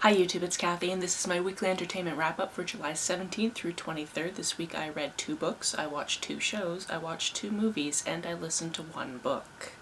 Hi YouTube, it's Kathy, and this is my weekly entertainment wrap-up for July 17th through 23rd. This week I read 2 books, I watched 2 shows, I watched 2 movies, and I listened to 1 book.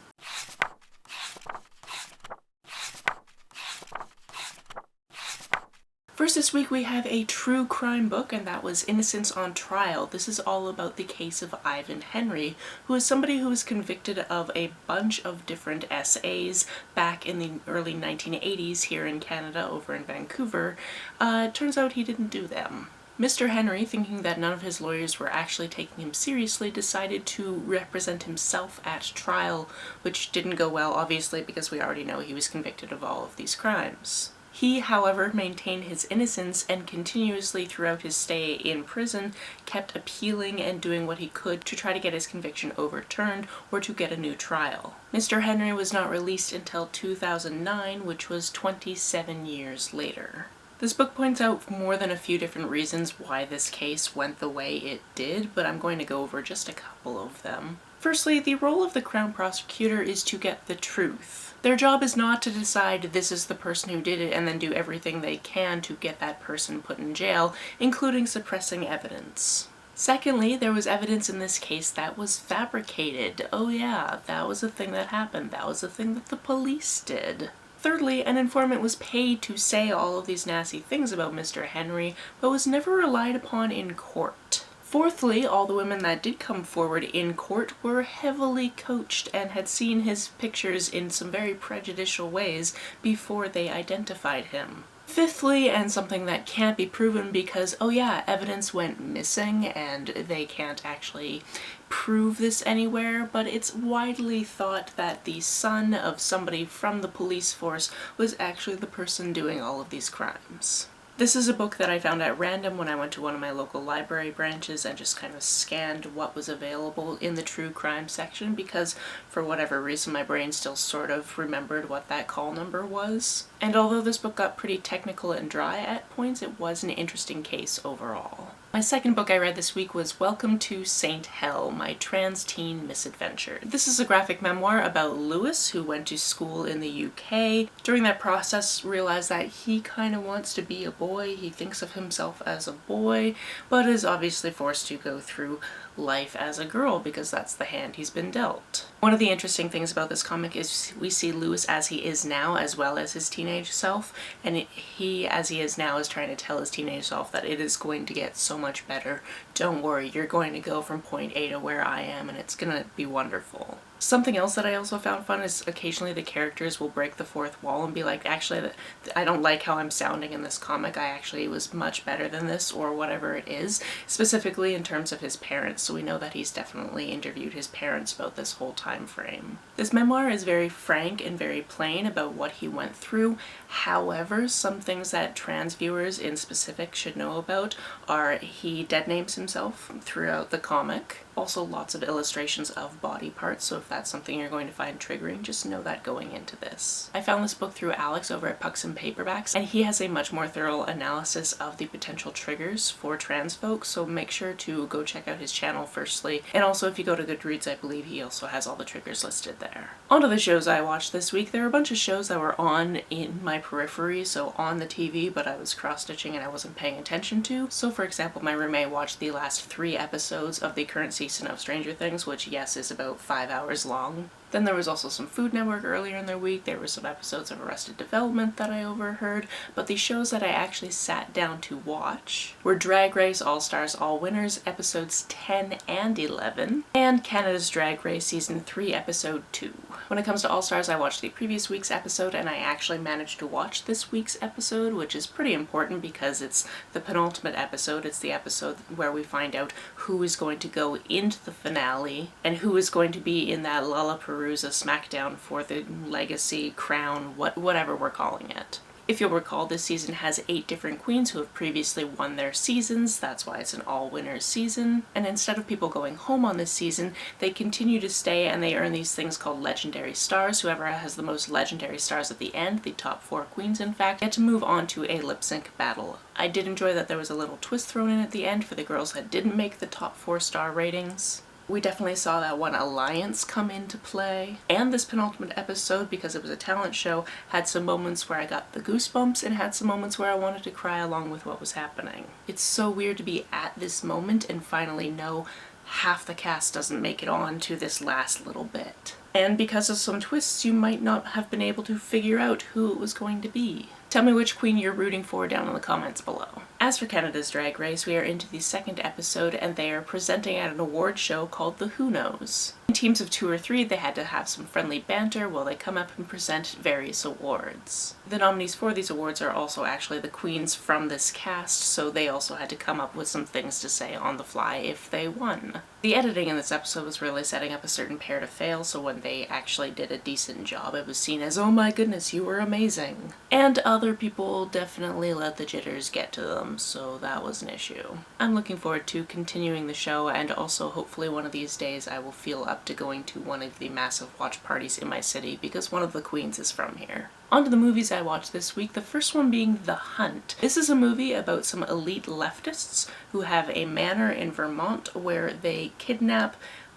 First this week we have a true crime book, and that was Innocence on Trial. This is all about the case of Ivan Henry, who is somebody who was convicted of a bunch of different SAs back in the early 1980s here in Canada, over in Vancouver. It turns out he didn't do them. Mr. Henry, thinking that none of his lawyers were actually taking him seriously, decided to represent himself at trial, which didn't go well, obviously, because we already know he was convicted of all of these crimes. He, however, maintained his innocence and continuously throughout his stay in prison kept appealing and doing what he could to try to get his conviction overturned or to get a new trial. Mr. Henry was not released until 2009, which was 27 years later. This book points out more than a few different reasons why this case went the way it did, but I'm going to go over just a couple of them. Firstly, the role of the Crown Prosecutor is to get the truth. Their job is not to decide this is the person who did it and then do everything they can to get that person put in jail, including suppressing evidence. Secondly, there was evidence in this case that was fabricated. Oh yeah, that was a thing that happened. That was a thing that the police did. Thirdly, an informant was paid to say all of these nasty things about Mr. Henry, but was never relied upon in court. Fourthly, all the women that did come forward in court were heavily coached and had seen his pictures in some very prejudicial ways before they identified him. Fifthly, and something that can't be proven because, oh yeah, evidence went missing and they can't actually prove this anywhere, but it's widely thought that the son of somebody from the police force was actually the person doing all of these crimes. This is a book that I found at random when I went to one of my local library branches and just kind of scanned what was available in the true crime section because for whatever reason my brain still sort of remembered what that call number was. And although this book got pretty technical and dry at points, it was an interesting case overall. My second book I read this week was Welcome to St. Hell, My Trans Teen Misadventure. This is a graphic memoir about Lewis, who went to school in the UK. During that process, realized that he kind of wants to be a boy. He thinks of himself as a boy, but is obviously forced to go through life as a girl because that's the hand he's been dealt. One of the interesting things about this comic is we see Lewis as he is now as well as his teenage self, and he as he is now is trying to tell his teenage self that it is going to get so much better. Don't worry, you're going to go from point A to where I am and it's gonna be wonderful. Something else that I also found fun is occasionally the characters will break the fourth wall and be like, actually, I don't like how I'm sounding in this comic, I actually was much better than this, or whatever it is, specifically in terms of his parents, so we know that he's definitely interviewed his parents about this whole time frame. This memoir is very frank and very plain about what he went through. However, some things that trans viewers in specific should know about are he dead names himself throughout the comic. Also lots of illustrations of body parts, so if that's something you're going to find triggering, just know that going into this. I found this book through Alex over at Pucks and Paperbacks, and he has a much more thorough analysis of the potential triggers for trans folks, so make sure to go check out his channel firstly. And also if you go to Goodreads, I believe he also has all the triggers listed there. On to the shows I watched this week. There were a bunch of shows that were on in my periphery, so on the TV, but I was cross-stitching and I wasn't paying attention to. So for example, my roommate watched the last 3 episodes of the current season of Stranger Things, which yes is about 5 hours long. Then there was also some Food Network earlier in the week. There were some episodes of Arrested Development that I overheard, but the shows that I actually sat down to watch were Drag Race All Stars All Winners episodes 10 and 11, and Canada's Drag Race Season 3 episode 2. When it comes to All Stars, I watched the previous week's episode and I actually managed to watch this week's episode, which is pretty important because it's the penultimate episode. It's the episode where we find out who is going to go into the finale and who is going to be in that Lollapalooza SmackDown for the Legacy, Crown, whatever we're calling it. If you'll recall, this season has 8 different queens who have previously won their seasons. That's why it's an all-winners season. And instead of people going home on this season, they continue to stay and they earn these things called legendary stars. Whoever has the most legendary stars at the end, the top 4 queens in fact, get to move on to a lip-sync battle. I did enjoy that there was a little twist thrown in at the end for the girls that didn't make the top 4 star ratings. We definitely saw that one alliance come into play. And this penultimate episode, because it was a talent show, had some moments where I got the goosebumps and had some moments where I wanted to cry along with what was happening. It's so weird to be at this moment and finally know half the cast doesn't make it on to this last little bit. And because of some twists, you might not have been able to figure out who it was going to be. Tell me which queen you're rooting for down in the comments below. As for Canada's Drag Race, we are into the second episode and they are presenting at an award show called the Who Knows. In teams of 2 or 3, they had to have some friendly banter while they come up and present various awards. The nominees for these awards are also actually the queens from this cast, so they also had to come up with some things to say on the fly if they won. The editing in this episode was really setting up a certain pair to fail, so when they actually did a decent job, it was seen as, oh my goodness, you were amazing. And other people definitely let the jitters get to them, so that was an issue. I'm looking forward to continuing the show, and also hopefully one of these days I will feel up to going to one of the massive watch parties in my city because one of the queens is from here. On to the movies I watched this week, the first one being The Hunt. This is a movie about some elite leftists who have a manor in Vermont where they kidnap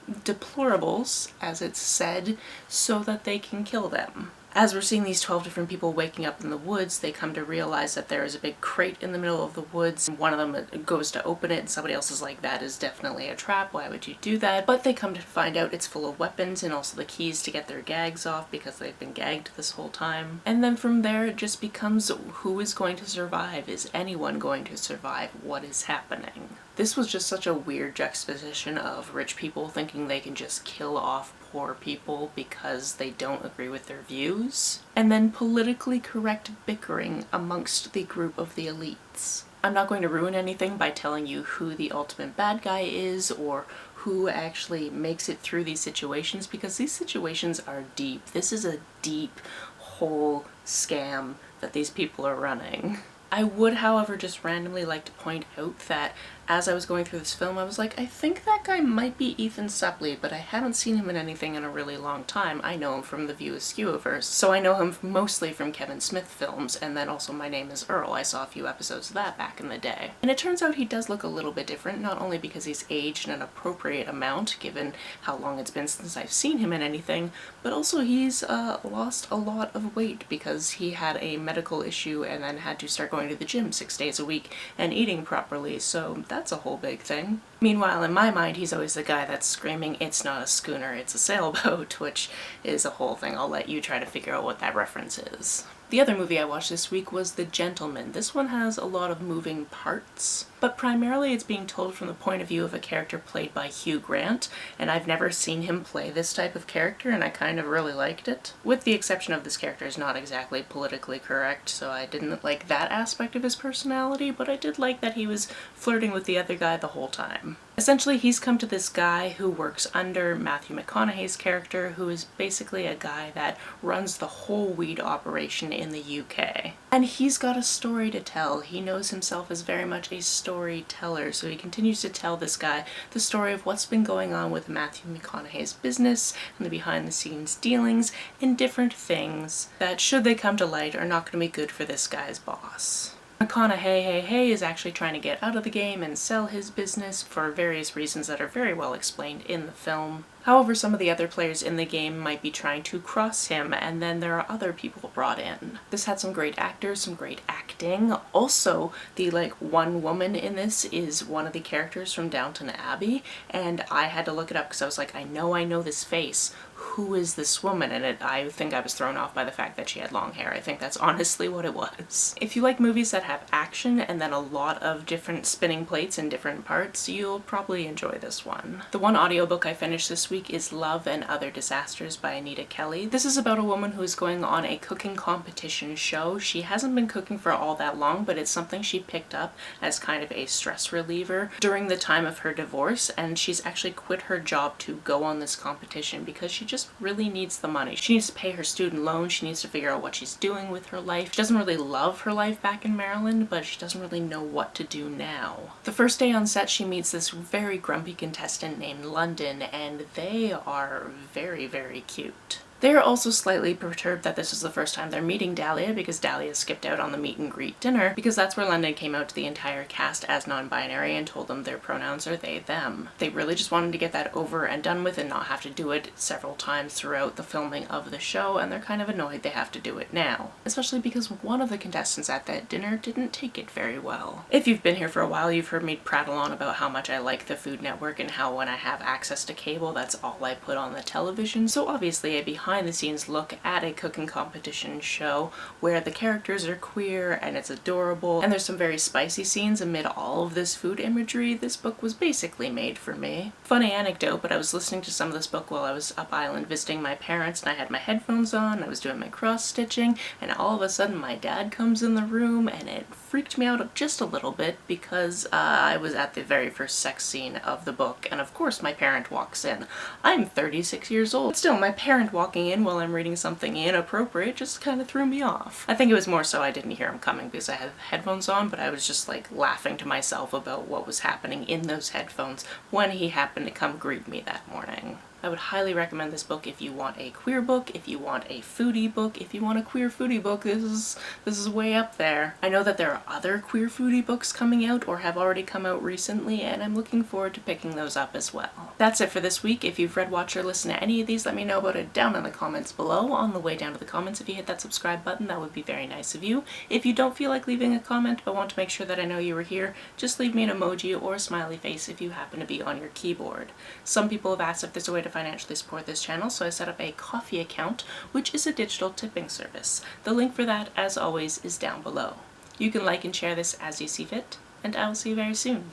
deplorables, as it's said, so that they can kill them. As we're seeing these 12 different people waking up in the woods, they come to realize that there is a big crate in the middle of the woods. One of them goes to open it and somebody else is like, that is definitely a trap, why would you do that? But they come to find out it's full of weapons and also the keys to get their gags off because they've been gagged this whole time. And then from there it just becomes, who is going to survive? Is anyone going to survive? What is happening? This was just such a weird juxtaposition of rich people thinking they can just kill off poor people because they don't agree with their views, and then politically correct bickering amongst the group of the elites. I'm not going to ruin anything by telling you who the ultimate bad guy is or who actually makes it through these situations because these situations are deep. This is a deep, whole scam that these people are running. I would, however, just randomly like to point out that as I was going through this film, I was like, I think that guy might be Ethan Suplee, but I haven't seen him in anything in a really long time. I know him from the View Askewverse, so I know him mostly from Kevin Smith films, and then also My Name is Earl. I saw a few episodes of that back in the day. And it turns out he does look a little bit different, not only because he's aged an appropriate amount, given how long it's been since I've seen him in anything, but also he's lost a lot of weight because he had a medical issue and then had to start going to the gym 6 days a week and eating properly, so that's a whole big thing. Meanwhile, in my mind, he's always the guy that's screaming, it's not a schooner, it's a sailboat, which is a whole thing. I'll let you try to figure out what that reference is. The other movie I watched this week was The Gentleman. This one has a lot of moving parts, but primarily it's being told from the point of view of a character played by Hugh Grant, and I've never seen him play this type of character, and I kind of really liked it. With the exception of this character is not exactly politically correct, so I didn't like that aspect of his personality, but I did like that he was flirting with the other guy the whole time. Essentially, he's come to this guy who works under Matthew McConaughey's character, who is basically a guy that runs the whole weed operation in the UK. And he's got a story to tell. He knows himself as very much a storyteller, so he continues to tell this guy the story of what's been going on with Matthew McConaughey's business and the behind-the-scenes dealings and different things that, should they come to light, are not going to be good for this guy's boss. McConaughey is actually trying to get out of the game and sell his business for various reasons that are very well explained in the film. However, some of the other players in the game might be trying to cross him, and then there are other people brought in. This had some great actors, some great acting. Also, the one woman in this is one of the characters from Downton Abbey, and I had to look it up because I was like, I know this face. Who is this woman? And I think I was thrown off by the fact that she had long hair. I think that's honestly what it was. If you like movies that have action and then a lot of different spinning plates in different parts, you'll probably enjoy this one. The one audiobook I finished this week is Love and Other Disasters by Anita Kelly. This is about a woman who is going on a cooking competition show. She hasn't been cooking for all that long, but it's something she picked up as kind of a stress reliever during the time of her divorce, and she's actually quit her job to go on this competition because she just really needs the money. She needs to pay her student loan, she needs to figure out what she's doing with her life. She doesn't really love her life back in Maryland, but she doesn't really know what to do now. The first day on set, she meets this very grumpy contestant named London, and they are very, very cute. They're also slightly perturbed that this is the first time they're meeting Dahlia, because Dahlia skipped out on the meet and greet dinner, because that's where London came out to the entire cast as non-binary and told them their pronouns are they, them. They really just wanted to get that over and done with and not have to do it several times throughout the filming of the show, and they're kind of annoyed they have to do it now. Especially because one of the contestants at that dinner didn't take it very well. If you've been here for a while, you've heard me prattle on about how much I like the Food Network and how when I have access to cable, that's all I put on the television. So obviously a behind-the-scenes look at a cooking competition show where the characters are queer and it's adorable and there's some very spicy scenes amid all of this food imagery. This book was basically made for me. Funny anecdote, but I was listening to some of this book while I was up island visiting my parents, and I had my headphones on, I was doing my cross stitching, and all of a sudden my dad comes in the room, and it freaked me out just a little bit because I was at the very first sex scene of the book, and of course my parent walks in. I'm 36 years old. But still, my parent walking in while I'm reading something inappropriate just kind of threw me off. I think it was more so I didn't hear him coming because I had headphones on, but I was just like laughing to myself about what was happening in those headphones when he happened to come greet me that morning. I would highly recommend this book if you want a queer book, if you want a foodie book, if you want a queer foodie book. This is way up there. I know that there are other queer foodie books coming out or have already come out recently, and I'm looking forward to picking those up as well. That's it for this week. If you've read, watched, or listened to any of these, let me know about it down in the comments below. On the way down to the comments, if you hit that subscribe button, that would be very nice of you. If you don't feel like leaving a comment but want to make sure that I know you were here, just leave me an emoji or a smiley face if you happen to be on your keyboard. Some people have asked if there's a way to financially support this channel, so I set up a Ko-fi account, which is a digital tipping service. The link for that, as always, is down below. You can like and share this as you see fit, and I will see you very soon.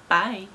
Bye!